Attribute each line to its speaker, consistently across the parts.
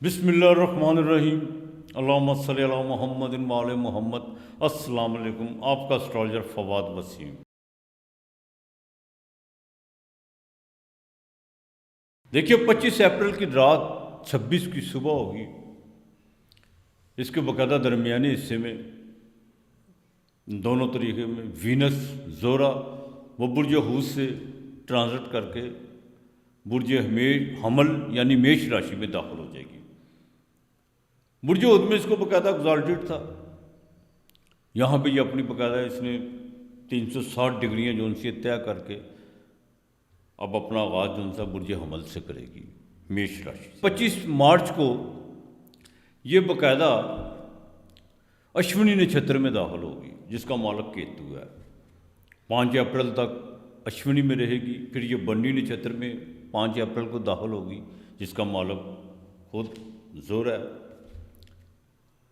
Speaker 1: بسم اللہ الرحمن الرحیم۔ اللہم صلی علی محمد وعلی محمد۔ السلام علیکم، آپ کا اسٹرالجر فواد وسیم۔ دیکھیے 25 اپریل کی رات 26 کی صبح ہوگی، اس کے باقاعدہ درمیانی حصے میں دونوں طریقے میں وینس زورا وہ برج حوت سے ٹرانزٹ کر کے برج حمل یعنی میش راشی میں داخل ہو جائے گی۔ برج حوت میں اس کو باقاعدہ ایگزالٹڈ تھا، یہاں پہ یہ اپنی باقاعدہ اس نے 360 ڈگریاں جو ان سے طے کر کے اب اپنا آغاز جو ان سا برج حمل سے کرے گی میش راشی۔ 25 مارچ کو یہ باقاعدہ اشونی نچھتر میں داخل ہوگی جس کا مالک کیتو ہے۔ 5 اپریل تک اشونی میں رہے گی، پھر یہ بنی نچھتر میں 5 اپریل کو داخل ہوگی جس کا مالک خود زور ہے۔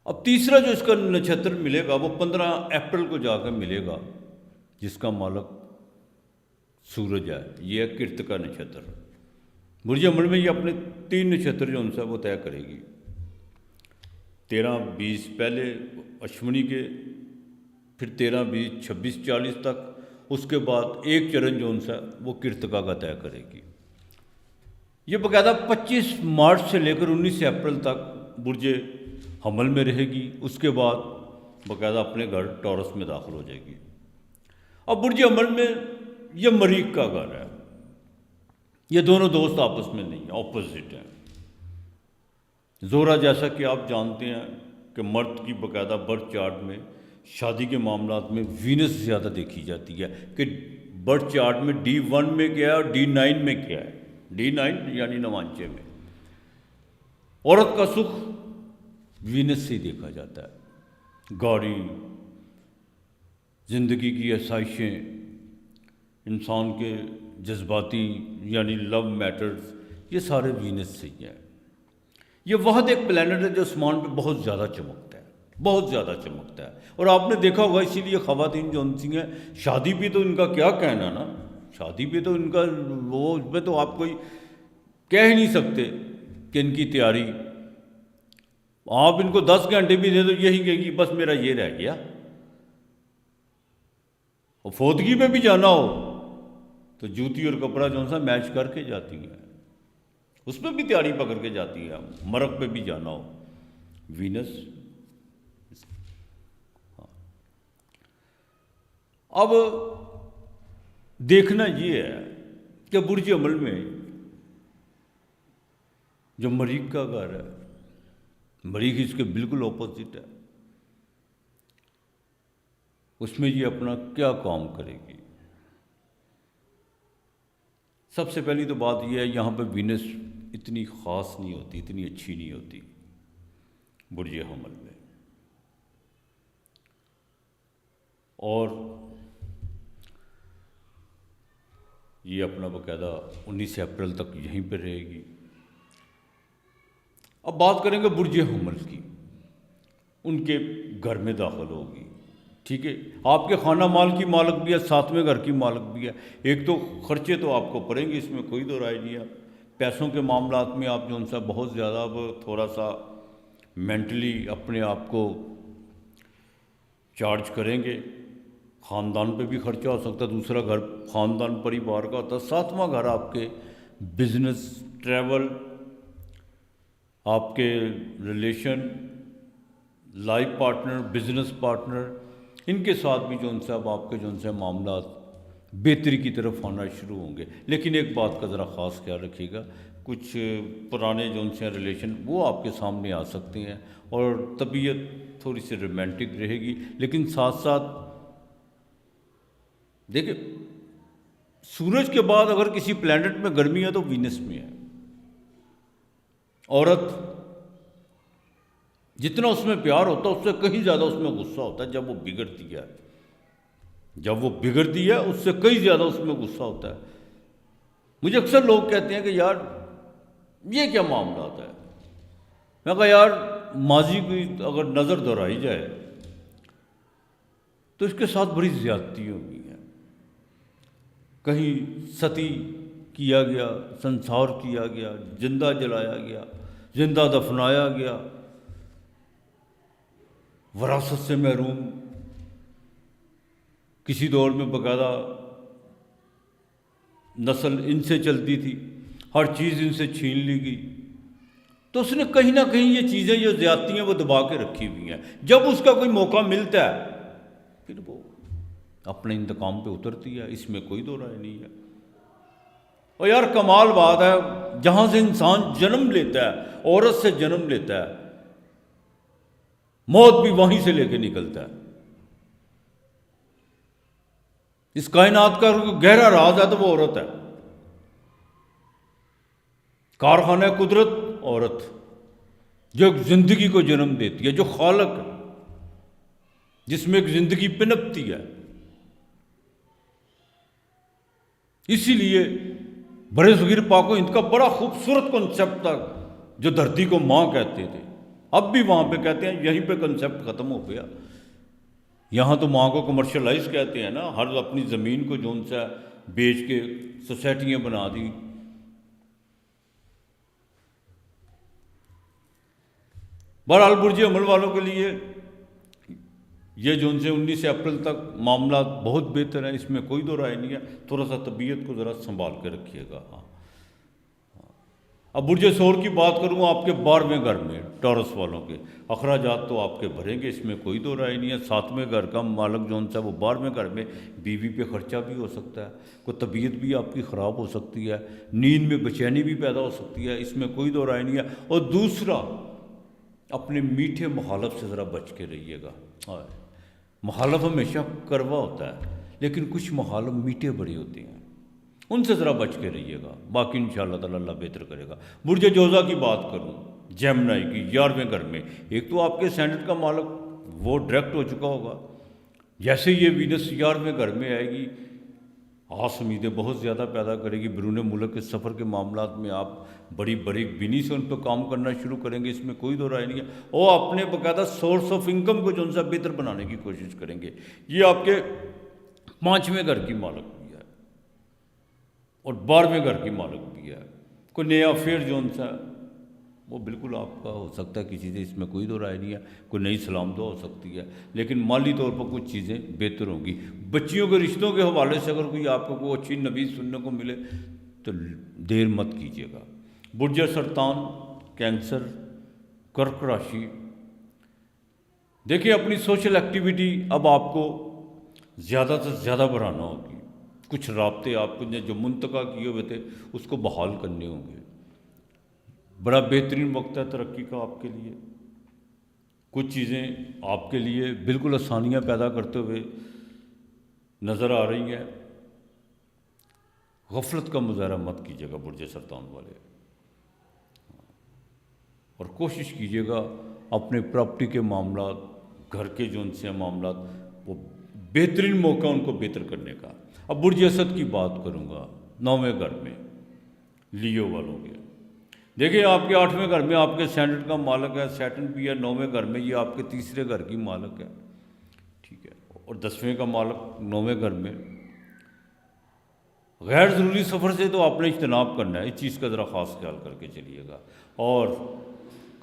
Speaker 1: اب تیسرا جو اس کا نچھتر ملے گا وہ 15 اپریل کو جا کے ملے گا جس کا مالک سورج ہے، یہ ہے کرت کا نچھتر۔ برج حمل میں یہ اپنے 3 نچھتر جو ان سے وہ طے کرے گی، 13 20 پہلے اشونی کے، پھر 13 20 26 40 تک، اس کے بعد ایک چرن جو ان سے وہ کرتکا کا طے کرے گی۔ یہ باقاعدہ 25 مارچ سے لے کر 19 اپریل تک برج حمل میں رہے گی، اس کے بعد باقاعدہ اپنے گھر ٹورس میں داخل ہو جائے گی۔ اب برج حمل میں یہ مریخ کا گھر ہے، یہ دونوں دوست آپس میں نہیں ہیں، اپوزٹ ہیں۔ زورا جیسا کہ آپ جانتے ہیں کہ مرد کی باقاعدہ برتھ چارٹ میں شادی کے معاملات میں وینس زیادہ دیکھی جاتی ہے کہ برتھ چارٹ میں D1 میں کیا ہے اور D9 میں کیا ہے۔ D9 یعنی نوانچے میں عورت کا سکھ وینس سے ہی دیکھا جاتا ہے، گاڑی، زندگی کی آسائشیں، انسان کے جذباتی یعنی لو میٹرز، یہ سارے وینس سے ہی ہیں۔ یہ واحد ایک پلانٹ ہے جو آسمان پہ بہت زیادہ چمکتا ہے، بہت زیادہ چمکتا ہے، اور آپ نے دیکھا ہوگا اسی لیے خواتین جو ان سی ہیں شادی پہ تو ان کا کیا کہنا نا، شادی پہ تو ان کا وہ اس پہ تو آپ کوئی کہہ ہی نہیں سکتے کہ ان کی تیاری، آپ ان کو 10 گھنٹے بھی دے دو یہی کہے گی بس میرا یہ رہ گیا۔ اور فوتگی پہ بھی جانا ہو تو جوتی اور کپڑا جو سا میچ کر کے جاتی ہیں، اس پہ بھی تیاری پکڑ کے جاتی ہے، مرگ پہ بھی جانا ہو وینس۔ اب دیکھنا یہ ہے کہ برج حمل میں جو مریخ کا گھر ہے، مریخ اس کے بالکل اپوزٹ ہے، اس میں یہ اپنا کیا کام کرے گی۔ سب سے پہلی تو بات یہ ہے یہاں پہ وینس اتنی خاص نہیں ہوتی، اتنی اچھی نہیں ہوتی برج حمل میں، اور یہ اپنا باقاعدہ 19 اپریل تک یہیں پہ رہے گی۔ اب بات کریں گے برج حمل کی، ان کے گھر میں داخل ہوگی، ٹھیک ہے، آپ کے خانہ مال کی مالک بھی ہے، 7ویں گھر کی مالک بھی ہے۔ ایک تو خرچے تو آپ کو پڑیں گے، اس میں کوئی دو رائے نہیں ہے، پیسوں کے معاملات میں آپ جو ان سے بہت زیادہ اب تھوڑا سا مینٹلی اپنے آپ کو چارج کریں گے۔ خاندان پہ بھی خرچہ ہو سکتا ہے، دوسرا گھر خاندان پریوار کا ہوتا ہے، 7واں گھر آپ کے بزنس، ٹریول، آپ کے relation, life partner, business partner, ان کے ساتھ بھی جو ان سے اب آپ کے جو ان سے معاملات بہتری کی طرف آنا شروع ہوں گے۔ لیکن ایک بات کا ذرا خاص خیال رکھیے گا، کچھ پرانے جو ان سے ریلیشن وہ آپ کے سامنے آ سکتے ہیں، اور طبیعت تھوڑی سی رومانٹک رہے گی، لیکن ساتھ ساتھ دیکھیں سورج کے بعد اگر کسی پلانٹ میں گرمی ہے تو وینس میں ہے۔ عورت جتنا اس میں پیار ہوتا ہے اس سے کہیں زیادہ اس میں غصہ ہوتا ہے جب وہ بگڑتی ہے، جب وہ بگڑتی ہے اس سے کہیں زیادہ اس میں غصہ ہوتا ہے۔ مجھے اکثر لوگ کہتے ہیں کہ یار یہ کیا معاملات ہے، میں کہا یار ماضی کی اگر نظر دہرائی جائے تو اس کے ساتھ بڑی زیادتی ہوئی ہے، کہیں ستی کیا گیا، سنسار کیا گیا، زندہ جلایا گیا، زندہ دفنایا گیا، وراثت سے محروم، کسی دور میں باقاعدہ نسل ان سے چلتی تھی، ہر چیز ان سے چھین لی گئی، تو اس نے کہیں نہ کہیں یہ چیزیں جو زیادتی ہیں وہ دبا کے رکھی ہوئی ہیں۔ جب اس کا کوئی موقع ملتا ہے پھر وہ اپنے انتقام پہ اترتی ہے، اس میں کوئی دو رائے نہیں ہے۔ اور یار کمال بات ہے، جہاں سے انسان جنم لیتا ہے، عورت سے جنم لیتا ہے، موت بھی وہیں سے لے کے نکلتا ہے۔ اس کائنات کا گہرا راز ہے تو وہ عورت ہے، کارخانہ قدرت عورت، جو ایک زندگی کو جنم دیتی ہے، جو خالق ہے، جس میں ایک زندگی پنپتی ہے۔ اسی لیے برے صغیر پاک و ہند کا بڑا خوبصورت کنسیپٹ تھا، جو دھرتی کو ماں کہتے تھے، اب بھی وہاں پہ کہتے ہیں، یہیں پہ کنسیپٹ ختم ہو گیا۔ یہاں تو ماں کو کمرشلائز کہتے ہیں نا، ہر اپنی زمین کو جون سا بیچ کے سوسائٹیاں بنا دی۔ بہرحال برج حمل والوں کے لیے یہ جون سے 19 اپریل تک معاملات بہت بہتر ہیں، اس میں کوئی دو رائے نہیں ہے۔ تھوڑا سا طبیعت کو ذرا سنبھال کے رکھیے گا۔ ہاں، اب برج ثور کی بات کروں، آپ کے 12ویں گھر میں ٹورس والوں کے اخراجات تو آپ کے بھریں گے، اس میں کوئی دو رائے نہیں ہے۔ 7ویں گھر کا مالک جون سا وہ 12ویں گھر میں بیوی پہ خرچہ بھی ہو سکتا ہے، کوئی طبیعت بھی آپ کی خراب ہو سکتی ہے، نیند میں بے چینی بھی پیدا ہو سکتی ہے، اس میں کوئی دو رائے نہیں ہے۔ اور دوسرا، اپنے میٹھے مخالف سے ذرا بچ کے رہیے گا۔ مخالف ہمیشہ کروا ہوتا ہے، لیکن کچھ مخالف میٹھے بڑے ہوتے ہیں، ان سے ذرا بچ کے رہیے گا، باقی انشاءاللہ تعالی اللہ بہتر کرے گا۔ برج جوزا کی بات کروں، جیمنائی کی 11ویں گھر میں، ایک تو آپ کے سینٹ کا مالک وہ ڈائریکٹ ہو چکا ہوگا، جیسے یہ وینس 11ویں گھر میں آئے گی، آس امیدیں بہت زیادہ پیدا کرے گی۔ بیرون ملک کے سفر کے معاملات میں آپ بڑی بڑی بینی سے ان پہ کام کرنا شروع کریں گے، اس میں کوئی دو رائے نہیں ہے۔ اور اپنے باقاعدہ سورس آف انکم کو جو ان سے بہتر بنانے کی کوشش کریں گے۔ یہ آپ کے 5ویں گھر کی مالک بھی ہے اور 12ویں گھر کی مالک بھی ہے۔ کوئی نیا افیئر جو ان سے وہ بالکل آپ کا ہو سکتا ہے کسی سے، اس میں کوئی دو رائے نہیں ہے۔ کوئی نئی سلام دعا ہو سکتی ہے، لیکن مالی طور پر کچھ چیزیں بہتر ہوں گی۔ بچیوں کے رشتوں کے حوالے سے اگر کوئی آپ کو کوئی اچھی نوید سننے کو ملے تو دیر مت کیجیے گا۔ برج سرطان، کینسر، کرک راشی، دیکھیں اپنی سوشل ایکٹیویٹی اب آپ کو زیادہ سے زیادہ بڑھانا ہوگی۔ کچھ رابطے آپ کو جو منتقع کیے ہوئے تھے اس کو بحال کرنے ہوں گے۔ بڑا بہترین وقت ہے ترقی کا آپ کے لیے۔ کچھ چیزیں آپ کے لیے بالکل آسانیاں پیدا کرتے ہوئے نظر آ رہی ہیں۔ غفلت کا مظاہرہ مت کیجیے گا برج سرطان والے، اور کوشش کیجیے گا اپنے پراپرٹی کے معاملات، گھر کے جو ان سے معاملات، وہ بہترین موقع ان کو بہتر کرنے کا۔ اب برج اسد کی بات کروں گا، 9ویں گھر میں لیو والوں کے، دیکھیں آپ کے 8ویں گھر میں آپ کے سینٹ کا مالک ہے، سیٹن بھی ہے 9ویں گھر میں، یہ آپ کے تیسرے گھر کی مالک ہے، ٹھیک ہے، اور 10ویں کا مالک 9ویں گھر میں۔ غیر ضروری سفر سے تو آپ نے اجتناب کرنا ہے، اس چیز کا ذرا خاص خیال کر کے چلیے گا۔ اور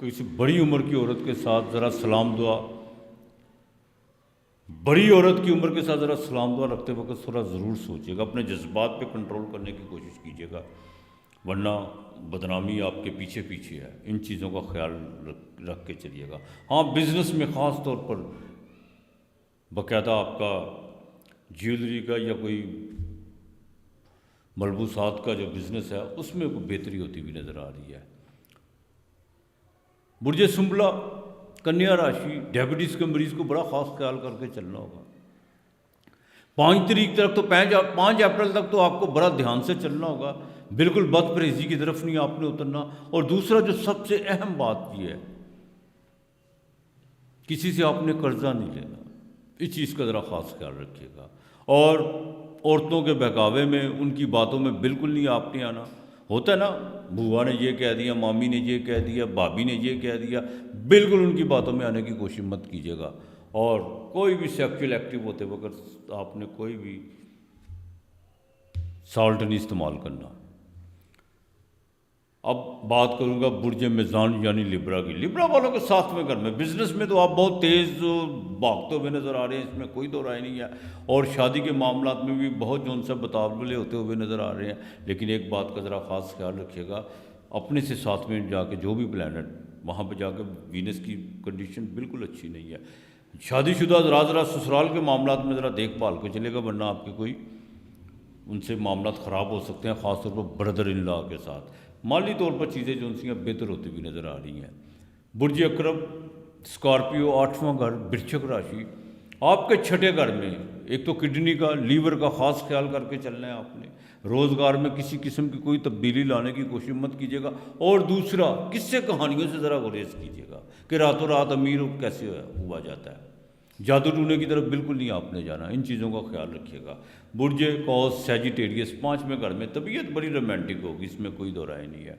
Speaker 1: کسی بڑی عمر کی عورت کے ساتھ ذرا سلام دعا، بڑی عورت کی عمر کے ساتھ ذرا سلام دعا رکھتے وقت تھوڑا ضرور سوچیے گا، اپنے جذبات پہ کنٹرول کرنے کی کوشش کیجیے گا، ورنہ بدنامی آپ کے پیچھے پیچھے ہے۔ ان چیزوں کا خیال رکھ کے چلیے گا۔ ہاں، بزنس میں خاص طور پر باقاعدہ آپ کا جیولری کا یا کوئی ملبوسات کا جو بزنس ہے اس میں کوئی بہتری ہوتی ہوئی نظر آ رہی ہے۔ برج سنبلا، کنیا راشی، ڈائبٹیز کے مریض کو بڑا خاص خیال کر کے چلنا ہوگا۔ 5 تاریخ تک تو 5 اپریل تک تو آپ کو بڑا دھیان سے چلنا ہوگا، بالکل بد پرہیزی کی طرف نہیں آپ نے اترنا۔ اور دوسرا جو سب سے اہم بات یہ ہے، کسی سے آپ نے قرضہ نہیں لینا، اس چیز کا ذرا خاص خیال رکھیے گا۔ اور عورتوں کے بہکاوے میں، ان کی باتوں میں بالکل نہیں آپ نے آنا۔ ہوتا ہے نا، بوا نے یہ کہہ دیا، مامی نے یہ کہہ دیا، بھابھی نے یہ کہہ دیا، بالکل ان کی باتوں میں آنے کی کوشش مت کیجیے گا۔ اور کوئی بھی سیکچوئل ایکٹیو ہوتے وقت آپ نے کوئی بھی سالٹ نہیں استعمال کرنا۔ اب بات کروں گا برج میزان یعنی لبرا کی۔ لبرا والوں کے ساتھ میں گھر میں بزنس میں تو آپ بہت تیز بھاگتے ہوئے نظر آ رہے ہیں، اس میں کوئی دو رائے نہیں ہے، اور شادی کے معاملات میں بھی بہت جو ان سے بتاولے ہوتے ہوئے نظر آ رہے ہیں۔ لیکن ایک بات کا ذرا خاص خیال رکھیے گا، اپنے سے ساتھ میں جا کے جو بھی پلانٹ وہاں پہ جا کے وینس کی کنڈیشن بالکل اچھی نہیں ہے۔ شادی شدہ ذرا سسرال کے معاملات میں ذرا دیکھ بھال کے چلے گا، ورنہ آپ کے کوئی ان سے معاملات خراب ہو سکتے ہیں، خاص طور پر بردر ان لا کے ساتھ۔ مالی طور پر چیزیں جو ان سے بہتر ہوتی ہوئی نظر آ رہی ہیں۔ برج اکرم اسکارپیو، 8واں گھر، برچھک راشی، آپ کے چھٹے گھر میں ایک تو کڈنی کا، لیور کا خاص خیال کر کے چلنا ہے آپ نے۔ روزگار میں کسی قسم کی کوئی تبدیلی لانے کی کوشش مت کیجیے گا، اور دوسرا قصے کہانیوں سے ذرا گریز کیجیے گا کہ راتوں رات امیر کیسے ہوا جاتا ہے۔ جادو ٹونے کی طرف بالکل نہیں آپ نے جانا، ان چیزوں کا خیال رکھیے گا۔ برج قوس سیجیٹیریس، 5ویں گھر میں طبیعت بڑی رومانٹک ہوگی، اس میں کوئی دو رائے نہیں ہے۔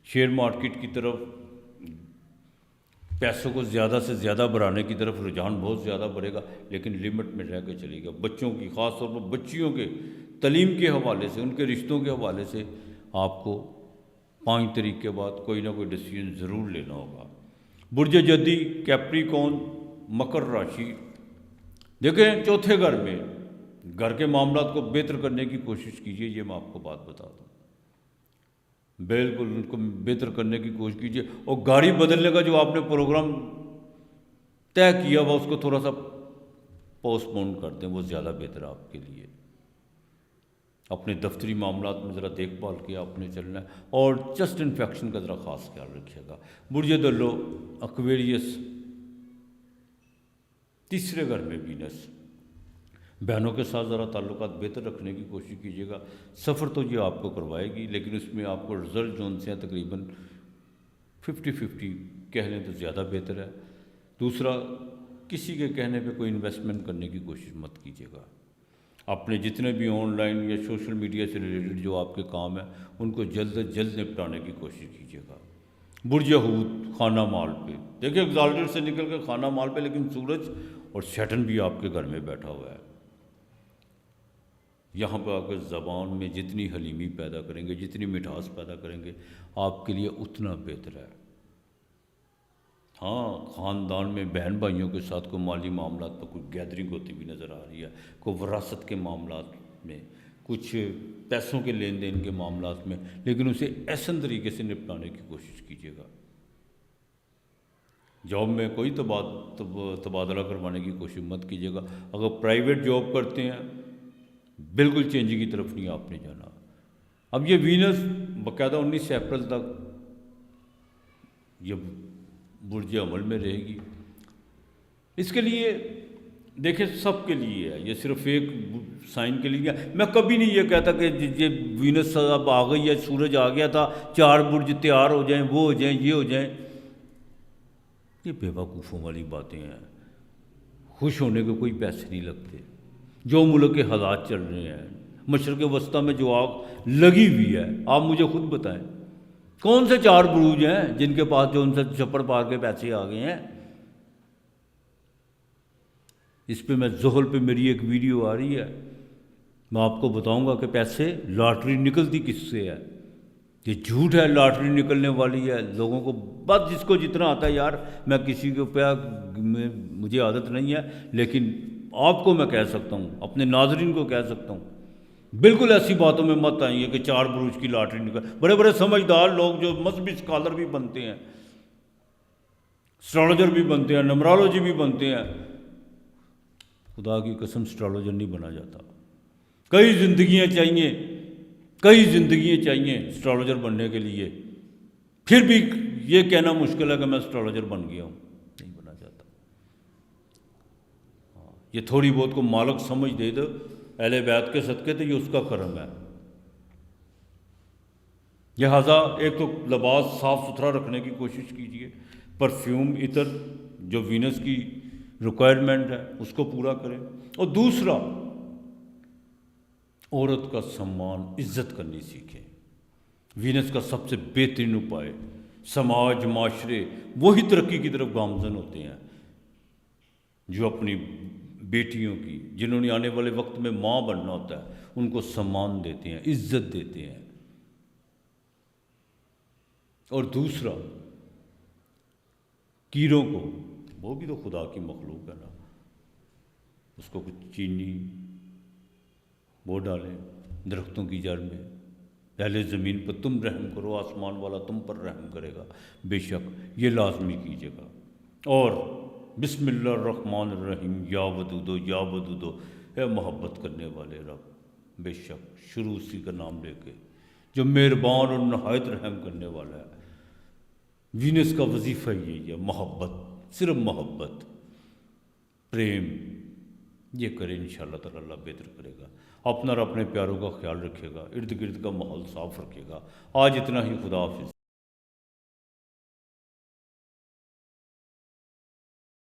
Speaker 1: شیئر مارکیٹ کی طرف پیسوں کو زیادہ سے زیادہ بڑھانے کی طرف رجحان بہت زیادہ بڑھے گا، لیکن لمٹ میں رہ کے چلے گا۔ بچوں کی، خاص طور پر بچیوں کے تعلیم کے حوالے سے، ان کے رشتوں کے حوالے سے آپ کو 5 تاریخ کے بعد کوئی نہ کوئی ڈیسیجن ضرور لینا ہوگا۔ برج جدی کیپریکون، مکر راشی، دیکھیں چوتھے گھر میں گھر کے معاملات کو بہتر کرنے کی کوشش کیجیے، یہ میں آپ کو بات بتا دوں، بالکل ان کو بہتر کرنے کی کوشش کیجیے، اور گاڑی بدلنے کا جو آپ نے پروگرام طے کیا ہوا اس کو تھوڑا سا پوسٹ پون کر دیں، وہ زیادہ بہتر ہے آپ کے لیے۔ اپنے دفتری معاملات میں ذرا دیکھ بھال کے آپ نے چلنا ہے، اور چسٹ انفیکشن کا ذرا خاص خیال رکھیے گا۔ برج دلو اکویریس، تیسرے گھر میں وینس، بہنوں کے ساتھ ذرا تعلقات بہتر رکھنے کی کوشش کیجیے گا۔ سفر تو یہ آپ کو کروائے گی، لیکن اس میں آپ کو رزلٹ جو ان سے ہیں تقریباً 50-50 کہہ لیں تو زیادہ بہتر ہے۔ دوسرا، کسی کے کہنے پہ کوئی انویسٹمنٹ کرنے کی کوشش مت کیجیے گا۔ اپنے جتنے بھی آن لائن یا سوشل میڈیا سے ریلیٹڈ جو آپ کے کام ہیں ان کو جلد از جلد نپٹانے کی کوشش کیجیے گا۔ برج حوت، خانہ مال پہ، دیکھیں ایگزالٹڈ سے نکل کے خانہ مال پہ، لیکن سورج اور سیٹرن بھی آپ کے گھر میں بیٹھا ہوا ہے۔ یہاں پہ آ کے زبان میں جتنی حلیمی پیدا کریں گے، جتنی مٹھاس پیدا کریں گے، آپ کے لیے اتنا بہتر ہے۔ ہاں، خاندان میں بہن بھائیوں کے ساتھ کوئی مالی معاملات پر کوئی گیدرنگ ہوتی بھی نظر آ رہی ہے، کوئی وراثت کے معاملات میں، کچھ پیسوں کے لین دین کے معاملات میں، لیکن اسے احسن طریقے سے نپٹانے کی کوشش کیجیے گا۔ جاب میں کوئی تبادلہ کروانے کی کوشش مت کیجیے گا۔ اگر پرائیویٹ جاب کرتے ہیں بالکل چینجنگ کی طرف نہیں آپ نے جانا۔ اب یہ وینس باقاعدہ 19 اپریل تک یہ برج عمل میں رہے گی۔ اس کے لیے دیکھیں سب کے لیے ہے، یہ صرف ایک سائن کے لیے ہے۔ میں کبھی نہیں یہ کہتا کہ یہ وینس اب آ گئی ہے، سورج آ گیا تھا، 4 برج تیار ہو جائیں، وہ ہو جائیں، یہ ہو جائیں، یہ بے وقوفوں والی باتیں ہیں۔ خوش ہونے کے کوئی پیسے نہیں لگتے۔ جو ملک کے حالات چل رہے ہیں، مشرق وسطیٰ میں جو آگ لگی ہوئی ہے، آپ مجھے خود بتائیں کون سے 4 بروج ہیں جن کے پاس جو ان سے چپڑ پار کے پیسے آ گئے ہیں؟ اس پہ میں زحل پہ میری ایک ویڈیو آ رہی ہے، میں آپ کو بتاؤں گا کہ پیسے لاٹری نکلتی کس سے ہے۔ یہ جھوٹ ہے، لاٹری نکلنے والی ہے، لوگوں کو بس جس کو جتنا آتا ہے، یار میں کسی کو مجھے عادت نہیں ہے، لیکن آپ کو میں کہہ سکتا ہوں، اپنے ناظرین کو کہہ سکتا ہوں، بالکل ایسی باتوں میں مت آئیے کہ 4 بروج کی لاٹری نکل۔ بڑے بڑے سمجھدار لوگ جو مذہبی اسکالر بھی بنتے ہیں، اسٹرالوجر بھی بنتے ہیں، نمرالوجی بھی بنتے ہیں، خدا کی قسم اسٹرالوجر نہیں بنا جاتا۔ کئی زندگیاں چاہیے اسٹرالوجر بننے کے لیے، پھر بھی یہ کہنا مشکل ہے کہ میں اسٹرالوجر بن گیا ہوں، نہیں بنا جاتا۔ یہ تھوڑی بہت کو مالک سمجھ دے دو اہل بیت کے صدقے، تو یہ اس کا کرم ہے۔ لہٰذا ایک تو لباس صاف ستھرا رکھنے کی کوشش کیجیے، پرفیوم، عطر جو وینس کی ریکوائرمنٹ ہے اس کو پورا کریں، اور دوسرا عورت کا سمان، عزت کرنی سیکھیں۔ وینس کا سب سے بہترین اپائے، سماج معاشرے وہی ترقی کی طرف گامزن ہوتے ہیں جو اپنی بیٹیوں کی، جنہوں نے آنے والے وقت میں ماں بننا ہوتا ہے، ان کو سمان دیتے ہیں، عزت دیتے ہیں۔ اور دوسرا کیڑوں کو، وہ بھی تو خدا کی مخلوق ہے نا، اس کو کچھ چینی وہ ڈالیں درختوں کی جڑ میں، پہلے زمین پر تم رحم کرو، آسمان والا تم پر رحم کرے گا، بے شک یہ لازمی کیجیے گا۔ اور بسم اللہ الرحمن الرحیم، یا ودودو یا ودودو، اے محبت کرنے والے رب، بے شک شروع اسی کا نام لے کے، جو مہربان اور نہایت رحم کرنے والا ہے۔ وینس کا وظیفہ یہی ہے، محبت، صرف محبت، پریم، یہ کرے انشاءاللہ تعالی اللہ بہتر کرے گا، اپنا اور اپنے پیاروں کا خیال رکھے گا، ارد گرد کا ماحول صاف رکھے گا۔ آج اتنا ہی، خدا حافظ۔